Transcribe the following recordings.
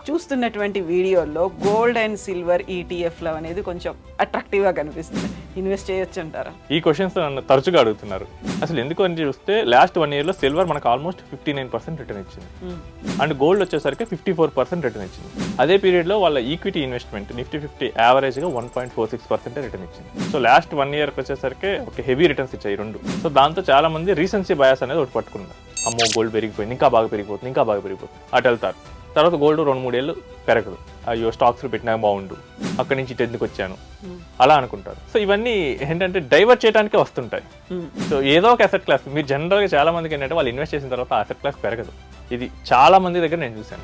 చూస్తున్నటువంటి వీడియోల్లో gold and silver ఈటీఎఫ్లు అనేది కొంచెం అట్రాక్టివ్గా కనిపిస్తుంది. ఇన్వెస్ట్ చేయొచ్చు అంటారా? ఈ క్వశ్చన్స్ నన్ను తరచుగా అడుగుతున్నారు. అసలు ఎందుకు అని చూస్తే లాస్ట్ 1 yearలో సిల్వర్ మనకు ఆల్మోస్ట్ 59% రిటర్న్ ఇచ్చింది అండ్ గోల్డ్ వచ్చేసరికి 54% రిటర్న్ ఇచ్చింది. అదే పీరియడ్లో వాళ్ళ ఈక్విటీ ఇన్వెస్ట్మెంట్ నిఫ్టీ 50 యావరేజ్గా 1.46% రిటర్న్ ఇచ్చింది. సో లాస్ట్ 1 yearకి వచ్చేసరికి ఒక హెవీ రిటర్న్స్ ఇచ్చాయి రెండు. సో దాంతో చాలా మంది రీసెన్సీ బయాస్ అనేది ఒకటి పట్టుకున్నారు. అమ్మో గోల్డ్ పెరిగిపోయింది, ఇంకా బాగా పెరిగిపోతుంది అటు వెళ్తారు. తర్వాత గోల్డ్ 2-3 ఏళ్ళు పెరగదు, అయ్యో స్టాక్స్ పెట్టినా బాగుండు, అక్కడి నుంచి ఎందుకు వచ్చాను అలా అనుకుంటారు. సో ఇవన్నీ ఏంటంటే డైవర్ట్ చేయడానికే వస్తుంటాయి. సో ఏదో ఒక అసెట్ క్లాస్ మీరు జనరల్గా చాలా మందికి ఏంటంటే వాళ్ళు ఇన్వెస్ట్ చేసిన తర్వాత అసెట్ క్లాస్ పెరగదు. ఇది చాలా మంది దగ్గర నేను చూశాను.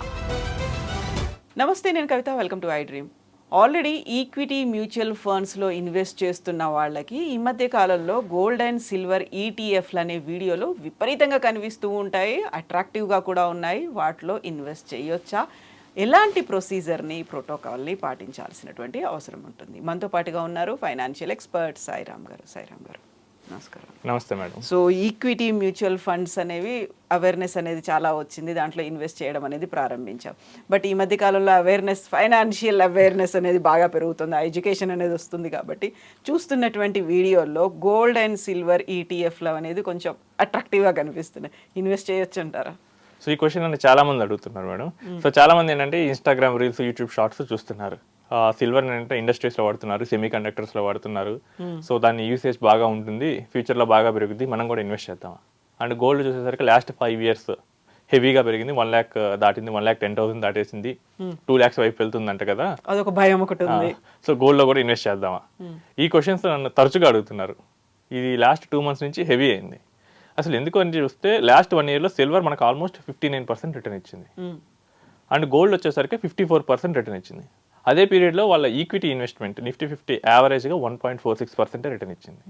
నమస్తే, నేను Kavitha. Welcome to iDream. Already equity mutual ఫండ్స్లో ఇన్వెస్ట్ చేస్తున్న వాళ్ళకి ఈ మధ్య కాలంలో గోల్డ్ అండ్ సిల్వర్ ఈటీఎఫ్లు అనే వీడియోలు విపరీతంగా కనిపిస్తూ ఉంటాయి, అట్రాక్టివ్గా కూడా ఉన్నాయి. వాటిలో ఇన్వెస్ట్ చేయొచ్చా, ఎలాంటి ప్రొసీజర్ని ప్రోటోకాల్ని పాటించాల్సినటువంటి అవసరం ఉంటుంది? మనతో పాటుగా ఉన్నారు ఫైనాన్షియల్ ఎక్స్పర్ట్ సాయిరామ్ గారు. సాయిరామ్ గారు నమస్కారం. నమస్తే madam. So equity mutual funds అనేవి అవేర్నెస్ అనేది చాలా వచ్చింది, దాంట్లో ఇన్వెస్ట్ చేయడం అనేది ప్రారంభించాం. బట్ ఈ మధ్య కాలంలో అవేర్నెస్, ఫైనాన్షియల్ అవేర్నెస్ అనేది బాగా పెరుగుతుంది, ఎడ్యుకేషన్ అనేది వస్తుంది. కాబట్టి చూస్తున్నటువంటి వీడియోల్లో గోల్డ్ అండ్ సిల్వర్ ఈటీఎఫ్లు అనేది కొంచెం అట్రాక్టివ్గా కనిపిస్తున్నాయి. ఇన్వెస్ట్ చేయొచ్చు అంటారా? సో ఈ క్వశ్చన్ నన్ను చాలా మంది అడుగుతున్నారు మేడం. సో చాలా మంది ఏంటంటే ఇన్స్టాగ్రామ్ రీల్స్, యూట్యూబ్ షార్ట్స్ చూస్తున్నారు. సిల్వర్ అంటే ఇండస్ట్రీస్లో వాడుతున్నారు, సెమీ కండక్టర్స్లో వాడుతున్నారు. సో దాని యూసేజ్ బాగా ఉంటుంది, ఫ్యూచర్లో బాగా పెరుగుద్ది, మనం కూడా ఇన్వెస్ట్ చేద్దాం. అండ్ గోల్డ్ చూసేసరికి లాస్ట్ 5 years హెవీగా పెరిగింది. 1 lakh దాటింది, 1,10,000 దాటేసింది, 2 lakhs వైపు వెళ్తుందంట కదా, అదొక భయం ఒకటి ఉంది. సో గోల్డ్లో కూడా ఇన్వెస్ట్ చేద్దామా? ఈ క్వశ్చన్స్ నన్ను తరచుగా అడుగుతున్నారు. ఇది లాస్ట్ 2 months నుంచి హెవీ అయింది. అసలు ఎందుకు అని చూస్తే లాస్ట్ 1 yearలో సిల్వర్ మనకు ఆల్మోస్ట్ 59% రిటర్న్ ఇచ్చింది అండ్ గోల్డ్ వచ్చేసరికి 54% రిటర్న్ ఇచ్చింది. అదే పీరియడ్లో వాళ్ళ ఈక్విటీ ఇన్వెస్ట్మెంట్ నిఫ్టీ 50 యావరేజ్గా 1.46% రిటర్న్ ఇచ్చింది.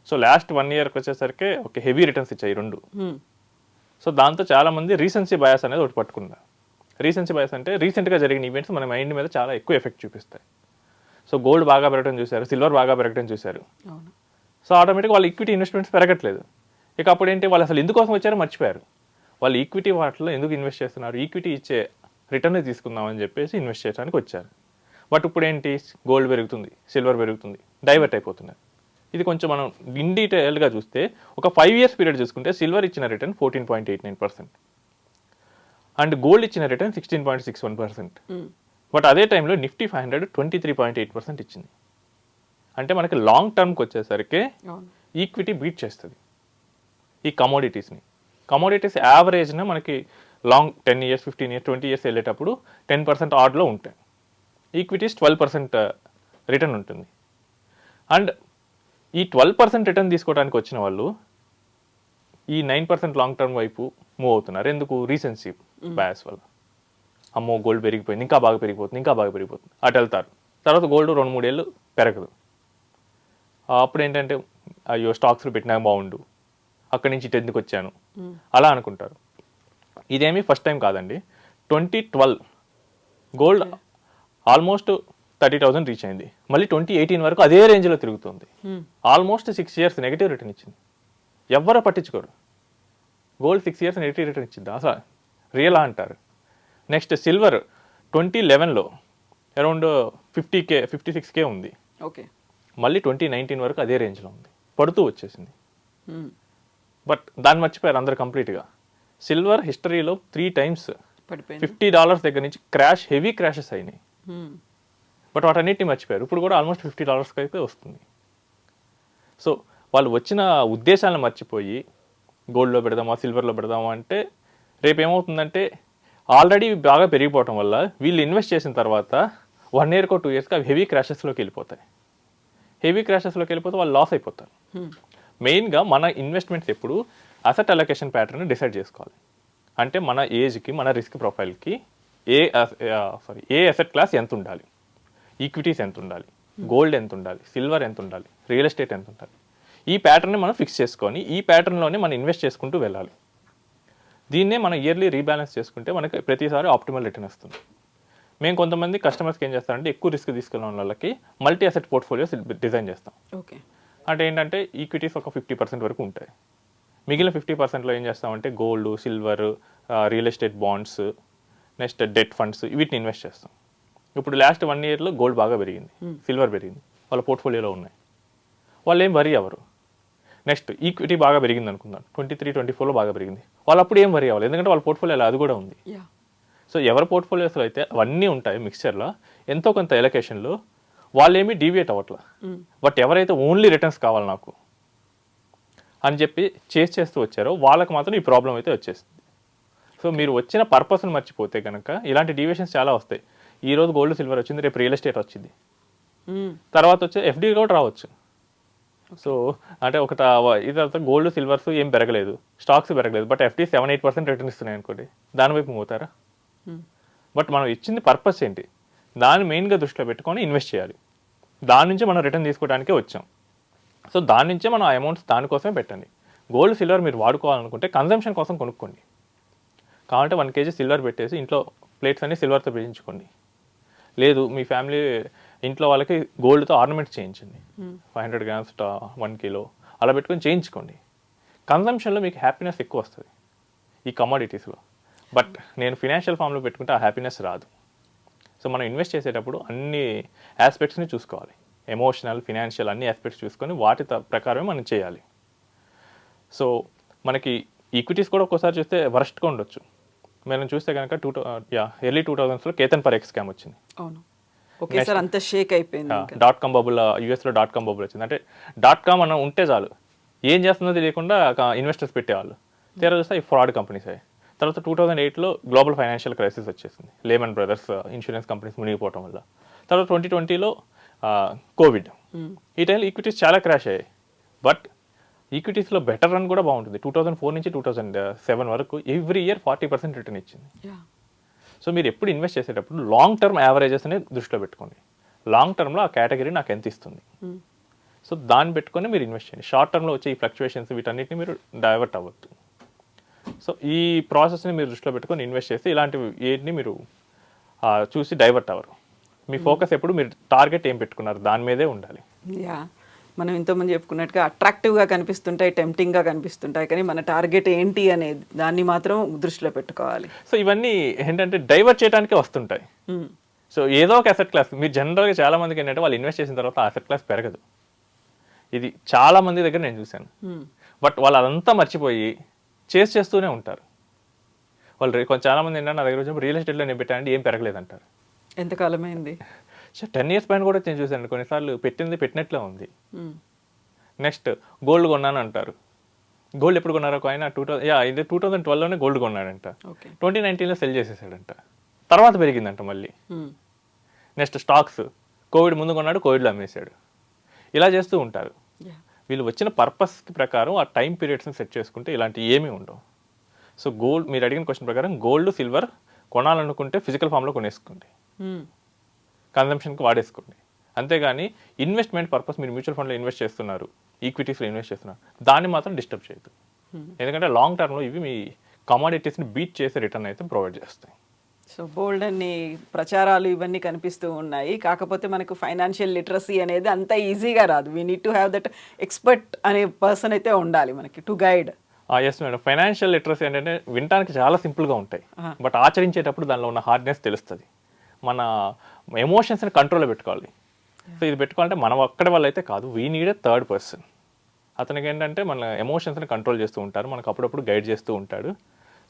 సో లాస్ట్ 1 yearకి వచ్చేసరికి ఒక హెవీ రిటర్న్స్ ఇచ్చాయి రెండు. సో దాంతో చాలా మంది రీసెన్సీ బయాస్ అనేది ఒకటి పట్టుకున్నారు. రీసెన్సీ బయాస్ అంటే రీసెంట్గా జరిగిన ఈవెంట్స్ మన మైండ్ మీద చాలా ఎక్కువ ఎఫెక్ట్ చూపిస్తాయి. సో గోల్డ్ బాగా పెరగడం చూశారు, సిల్వర్ బాగా పెరగడం చూశారు. సో ఆటోమేటిక్గా వాళ్ళ ఈక్విటీ ఇన్వెస్ట్మెంట్స్ పెరగట్లేదు. ఇక అప్పుడు ఏంటి, వాళ్ళు అసలు ఎందుకోసం వచ్చారో మర్చిపోయారు. వాళ్ళు ఈక్విటీ వాటిలో ఎందుకు ఇన్వెస్ట్ చేస్తున్నారు, ఈక్విటీ ఇచ్చే రిటర్న్ తీసుకుందామని చెప్పేసి ఇన్వెస్ట్ చేయడానికి వచ్చారు. బట్ ఇప్పుడు ఏంటి, గోల్డ్ పెరుగుతుంది, సిల్వర్ పెరుగుతుంది, డైవర్ట్ అయిపోతున్నారు. ఇది కొంచెం మనం ఇన్ డీటెయిల్గా చూస్తే ఒక 5 years పీరియడ్ చూసుకుంటే సిల్వర్ ఇచ్చిన రిటర్న్ 14.89% అండ్ గోల్డ్ ఇచ్చిన రిటర్న్ 16.61%. బట్ అదే టైంలో నిఫ్టీ 500 23.8% ఇచ్చింది. అంటే మనకి లాంగ్ టర్మ్కి వచ్చేసరికి ఈక్విటీ బీట్ చేస్తుంది ఈ కమోడిటీస్ యావరేజ్న మనకి లాంగ్ 10 years, 15 years, 20 years వెళ్ళేటప్పుడు 10% ఆర్డ్లో ఉంటాయి. ఈక్విటీస్ 12% రిటర్న్ ఉంటుంది. అండ్ ఈ 12% రిటర్న్ తీసుకోవడానికి వచ్చిన వాళ్ళు ఈ 9% లాంగ్ టర్మ్ వైపు మూవ్ అవుతున్నారు. ఎందుకు? రీసెన్సీ బయాస్ వల్ల. అమ్మో గోల్డ్ పెరిగిపోయింది, ఇంకా బాగా పెరిగిపోతుంది అటు వెళ్తారు. తర్వాత గోల్డ్ 2-3 ఏళ్ళు పెరగదు, అప్పుడు ఏంటంటే అయ్యో స్టాక్స్లో పెట్టినా బాగుండు, అక్కడి నుంచి ఎందుకు వచ్చాను అలా అనుకుంటారు. ఇదేమీ ఫస్ట్ టైం కాదండి. 2012 గోల్డ్ ఆల్మోస్ట్ 30,000 రీచ్ అయింది. మళ్ళీ 2018 వరకు అదే రేంజ్లో తిరుగుతుంది. ఆల్మోస్ట్ 6 years నెగిటివ్ రిటర్న్ ఇచ్చింది. ఎవ్వరూ పట్టించుకోరు. గోల్డ్ 6 years నెగిటివ్ రిటర్న్ ఇచ్చింది, అసలు రియలా అంటారు. నెక్స్ట్ సిల్వర్ 2011లో అరౌండ్ 56K ఉంది. ఓకే, మళ్ళీ 2019 వరకు అదే రేంజ్లో ఉంది, పడుతూ వచ్చేసింది. బట్ దాన్ని మర్చిపోయారు అందరు కంప్లీట్గా. సిల్వర్ హిస్టరీలో 3 times $50 దగ్గర నుంచి హెవీ క్రాషెస్ అయినాయి. బట్ వాటన్నిటిని మర్చిపోయారు. ఇప్పుడు కూడా ఆల్మోస్ట్ $50 అయితే వస్తుంది. సో వాళ్ళు వచ్చిన ఉద్దేశాలను మర్చిపోయి గోల్డ్లో పెడదామా, సిల్వర్లో పెడదామా అంటే రేపు ఏమవుతుందంటే ఆల్రెడీ బాగా పెరిగిపోవటం వల్ల వీళ్ళు ఇన్వెస్ట్ చేసిన తర్వాత 1 yearకో 2 yearsకి అవి హెవీ క్రాషెస్లోకి వెళ్ళిపోతాయి. వాళ్ళు లాస్ అయిపోతారు. మెయిన్గా మన ఇన్వెస్ట్మెంట్స్ ఎప్పుడు అసెట్ అలొకేషన్ ప్యాటర్న్ డిసైడ్ చేసుకోవాలి. అంటే మన ఏజ్కి, మన రిస్క్ ప్రొఫైల్కి ఏ అసెట్ క్లాస్ ఎంత ఉండాలి, ఈక్విటీస్ ఎంత ఉండాలి, గోల్డ్ ఎంత ఉండాలి, సిల్వర్ ఎంత ఉండాలి, రియల్ ఎస్టేట్ ఎంత ఉండాలి, ఈ ప్యాటర్న్ని మనం ఫిక్స్ చేసుకొని ఈ ప్యాటర్న్లోనే మనం ఇన్వెస్ట్ చేసుకుంటూ వెళ్ళాలి. దీన్నే మనం ఇయర్లీ రీబ్యాలెన్స్ చేసుకుంటే మనకి ప్రతిసారి ఆప్టిమల్ రిటర్న్ వస్తుంది. మేము కొంతమంది కస్టమర్స్కి ఏం చేస్తామంటే ఎక్కువ రిస్క్ తీసుకెళ్ళిన వాళ్ళకి మల్టీ అసెట్ పోర్ట్ఫోలియోస్ డిజైన్ చేస్తాం. ఓకే, అంటే ఏంటంటే ఈక్విటీస్ ఒక 50% వరకు ఉంటాయి. మిగిలిన 50%లో ఏం చేస్తామంటే gold, silver, real estate bonds, next debt funds వీటిని ఇన్వెస్ట్ చేస్తాం. ఇప్పుడు లాస్ట్ 1 yearలో గోల్డ్ బాగా పెరిగింది, సిల్వర్ పెరిగింది, వాళ్ళ పోర్ట్ఫోలియోలో ఉన్నాయి, వాళ్ళు ఏం వరీ అవ్వరు. నెక్స్ట్ ఈక్విటీ బాగా పెరిగింది అనుకుందాం, 23-24లో బాగా పెరిగింది, వాళ్ళు అప్పుడు ఏం వరీ అవ్వాలి, ఎందుకంటే వాళ్ళ పోర్ట్ఫోలియోలో అది కూడా ఉంది. సో ఎవరి పోర్ట్ఫోలియోస్లో అయితే అవన్నీ ఉంటాయి మిక్స్చర్లో, ఎంతో కొంత ఎలకేషన్లో వాళ్ళు ఏమీ డీవియేట్ అవ్వట్లా. బట్ ఎవరైతే ఓన్లీ రిటర్న్స్ కావాలి నాకు అని చెప్పి చేస్తూ వచ్చారో వాళ్ళకి మాత్రం ఈ ప్రాబ్లం అయితే వచ్చేస్తుంది. సో మీరు వచ్చిన పర్పస్ని మర్చిపోతే కనుక ఇలాంటి డీవియేషన్స్ చాలా వస్తాయి. ఈరోజు గోల్డ్ సిల్వర్ వచ్చింది, రేపు రియల్ ఎస్టేట్ వచ్చింది, తర్వాత వచ్చే ఎఫ్డీ కూడా రావచ్చు. సో అంటే ఇదంతా గోల్డ్ సిల్వర్స్ ఏం పెరగలేదు, స్టాక్స్ పెరగలేదు, బట్ ఎఫ్డీ 7-8% రిటర్న్ ఇస్తున్నాయి అనుకోండి, దానివైపు పోతారా? బట్ మనం ఇచ్చింది పర్పస్ ఏంటి, దాన్ని మెయిన్గా దృష్టిలో పెట్టుకొని ఇన్వెస్ట్ చేయాలి. దాని నుంచి మనం రిటర్న్ తీసుకోవడానికే వచ్చాం. సో దాని నుంచే మనం ఆ అమౌంట్స్ దానికోసమే పెట్టండి. గోల్డ్ సిల్వర్ మీరు వాడుకోవాలనుకుంటే కన్జంప్షన్ కోసం కొనుక్కోండి. కావాలంటే 1 kg సిల్వర్ పెట్టేసి ఇంట్లో ప్లేట్స్ అన్ని సిల్వర్తో వేయించుకోండి. లేదు మీ ఫ్యామిలీ ఇంట్లో వాళ్ళకి గోల్డ్తో ఆర్నమెంట్స్ చేయించండి, 500 grams 1 kilo అలా పెట్టుకొని చేయించుకోండి. కన్జంప్షన్లో మీకు హ్యాపీనెస్ ఎక్కువ వస్తుంది ఈ కమోడిటీస్లో. బట్ నేను ఫినాన్షియల్ ఫామ్లో పెట్టుకుంటే ఆ హ్యాపీనెస్ రాదు. సో మనం ఇన్వెస్ట్ చేసేటప్పుడు అన్ని ఆస్పెక్ట్స్ని చూసుకోవాలి, ఎమోషనల్, ఫినాన్షియల్ అన్ని ఆస్పెక్ట్స్ చూసుకొని వాటి ప్రకారమే మనం చేయాలి. సో మనకి ఈక్విటీస్ కూడా ఒక్కోసారి చూస్తే వరస్ట్గా ఉండొచ్చు. మనం చూస్తే కనుక early 2000s Ketan Parekh scam వచ్చింది. అవును, ఒకేసారి అంతా షేక్ అయిపోయింది. .com బబుల్, యూఎస్లో .com బబుల్ వచ్చింది. అంటే .com అన్న ఉంటే చాలు, ఏం చేస్తుందో తెలియకుండా ఇన్వెస్టర్స్ పెట్టేవాళ్ళు, తీరా చూస్తే ఈ ఫ్రాడ్ కంపెనీస్ అయ్యాయి. తర్వాత 2008లో గ్లోబల్ ఫైనాన్షియల్ క్రైసిస్ వచ్చేసింది, లేమన్ బ్రదర్స్ ఇన్సూరెన్స్ కంపెనీస్ మునిగిపోవటం వల్ల. తర్వాత 2020లో కోవిడ్. ఈ టైంలో ఈక్విటీస్ చాలా క్రాష్ అయ్యాయి. బట్ ఈక్విటీస్లో బెటర్ రన్ కూడా బాగుంటుంది. 2004 నుంచి 2007 వరకు ఎవ్రీ ఇయర్ 40% రిటర్న్ ఇచ్చింది. సో మీరు ఎప్పుడు ఇన్వెస్ట్ చేసేటప్పుడు లాంగ్ టర్మ్ యావరేజెస్ అనేది దృష్టిలో పెట్టుకోండి. లాంగ్ టర్మ్లో ఆ కేటగిరీ నాకు ఎంత ఇస్తుంది, సో దాన్ని పెట్టుకొని మీరు ఇన్వెస్ట్ చేయండి. షార్ట్ టర్మ్లో వచ్చే ఈ ఫ్లక్చువేషన్స్ వీటన్నిటిని మీరు డైవర్ట్ అవ్వద్దు. సో ఈ ప్రాసెస్ని మీరు దృష్టిలో పెట్టుకొని ఇన్వెస్ట్ చేస్తే ఇలాంటివి ఏంటిని మీరు చూసి డైవర్ట్ అవ్వరు. మీ ఫోకస్ ఎప్పుడు మీరు టార్గెట్ ఏం పెట్టుకున్నారు దాని మీదే ఉండాలి. మనం ఇంతకుముందు చెప్పుకున్నట్టుగా అట్రాక్టివ్గా కనిపిస్తుంటాయి, టెంప్టింగ్గా కనిపిస్తుంటాయి, కానీ మన టార్గెట్ ఏంటి అనేది దాన్ని మాత్రం దృష్టిలో పెట్టుకోవాలి. సో ఇవన్నీ ఏంటంటే డైవర్ట్ చేయడానికే వస్తుంటాయి. సో ఏదో ఒక అసెట్ క్లాస్ మీరు జనరల్గా చాలా మందికి ఏంటంటే వాళ్ళు ఇన్వెస్ట్ చేసిన తర్వాత ఆ అసెట్ క్లాస్ పెరగదు. ఇది చాలా మంది దగ్గర నేను చూశాను. బట్ వాళ్ళు అదంతా మర్చిపోయి చేస్తూనే ఉంటారు. వాళ్ళు చాలా మంది ఏంటంటే నా దగ్గర వచ్చినప్పుడు రియల్ ఎస్టేట్లో నేను పెట్టానంటే ఏం పెరగలేదంటారు. ఎంతకాలమైంది? 10 years పైన కూడా నేను చూశాను. కొన్నిసార్లు పెట్టినట్లే ఉంది. నెక్స్ట్ గోల్డ్ కొన్నాను అంటారు. గోల్డ్ ఎప్పుడు కొన్నారో ఆయన 2012లోనే గోల్డ్ కొన్నాడంట, 2019లో సెల్ చేసేసాడంట, తర్వాత పెరిగిందంట మళ్ళీ. నెక్స్ట్ స్టాక్స్ కోవిడ్ ముందు కొన్నాడు, కోవిడ్లో అమ్మేశాడు. ఇలా చేస్తూ ఉంటారు. వీళ్ళు వచ్చిన పర్పస్ ప్రకారం ఆ టైం పీరియడ్స్ని సెట్ చేసుకుంటే ఇలాంటివి ఏమీ ఉండవు. సో గోల్డ్ మీరు అడిగిన క్వశ్చన్ ప్రకారం గోల్డ్ సిల్వర్ కొనాలనుకుంటే ఫిజికల్ ఫామ్లో కొనేసుకోండి, కన్జంప్షన్కి వాడేసుకోండి. అంతేగాని ఇన్వెస్ట్మెంట్ పర్పస్ మీరు మ్యూచువల్ ఫండ్లో ఇన్వెస్ట్ చేస్తున్నారు, ఈక్విటీస్లో ఇన్వెస్ట్ చేస్తున్నారు, దాన్ని మాత్రం డిస్టర్బ్ చేయొద్దు. ఎందుకంటే లాంగ్ టర్మ్లో ఇవి మీ కమోడిటీస్ని బీట్ చేసే రిటర్న్ అయితే ప్రొవైడ్ చేస్తాయి. సో బోల్డ్ అన్ని ప్రచారాలు ఇవన్నీ కనిపిస్తూ ఉన్నాయి. కాకపోతే మనకు ఫైనాన్షియల్ లిటరసీ అనేది అంత ఈజీగా రాదు. We need to have that expert అనే పర్సన్ అయితే ఉండాలి మనకి to guide. Yes madam, financial literacy ఏంటంటే వినడానికి చాలా సింపుల్గా ఉంటాయి, బట్ ఆచరించేటప్పుడు దానిలో ఉన్న హార్డ్నెస్ తెలుస్తుంది. మన ఎమోషన్స్ని కంట్రోల్లో పెట్టుకోవాలి. సో ఇది పెట్టుకోవాలంటే మనం ఒక్కడి వల్ల అయితే కాదు, we need a third person. అతనికి ఏంటంటే మన ఎమోషన్స్ని కంట్రోల్ చేస్తూ ఉంటారు, మనకు అప్పుడప్పుడు గైడ్ చేస్తూ ఉంటాడు.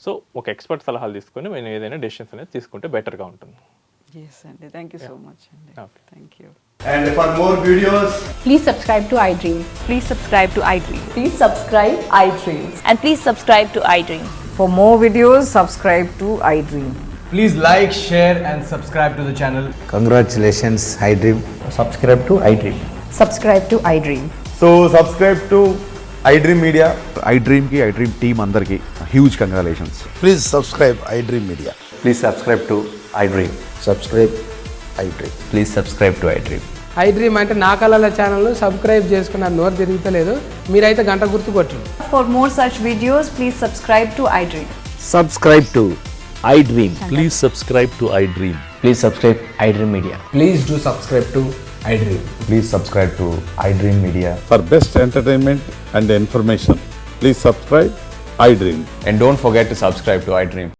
సో ఒక ఎక్స్పర్ట్ సలహాలు తీసుకొని మేము ఏదైనా డెసిషన్స్ అనేది తీసుకుంటే బెటర్గా ఉంటుంది. ఎస్ అండి, థ్యాంక్ యూ సో మచ్ అండి. Thank you. And for more videos, please subscribe to iDream. Please subscribe to iDream. Please subscribe iDream. And please subscribe to iDream. For more videos, subscribe to iDream. please like, share and subscribe to the channel. Congratulations, iDream. Subscribe to iDream. Subscribe to iDream. So subscribe to iDream Media. iDream ki iDream team andarki huge congratulations. Please subscribe iDream Media. Please subscribe to iDream. Subscribe iDream. Please subscribe to iDream. iDream అంటే నా కళల channel subscribe చేసుకున్న నోరు తిరుగుతలేదు, మీరైతే గంట గుర్తు కొట్టండి. For more such videos, please subscribe to iDream. Subscribe to iDream. Please subscribe to iDream. Please subscribe iDream Media. Please do subscribe to iDream. Please subscribe to iDream Media. For best entertainment and information, please subscribe iDream. And don't forget to subscribe to iDream.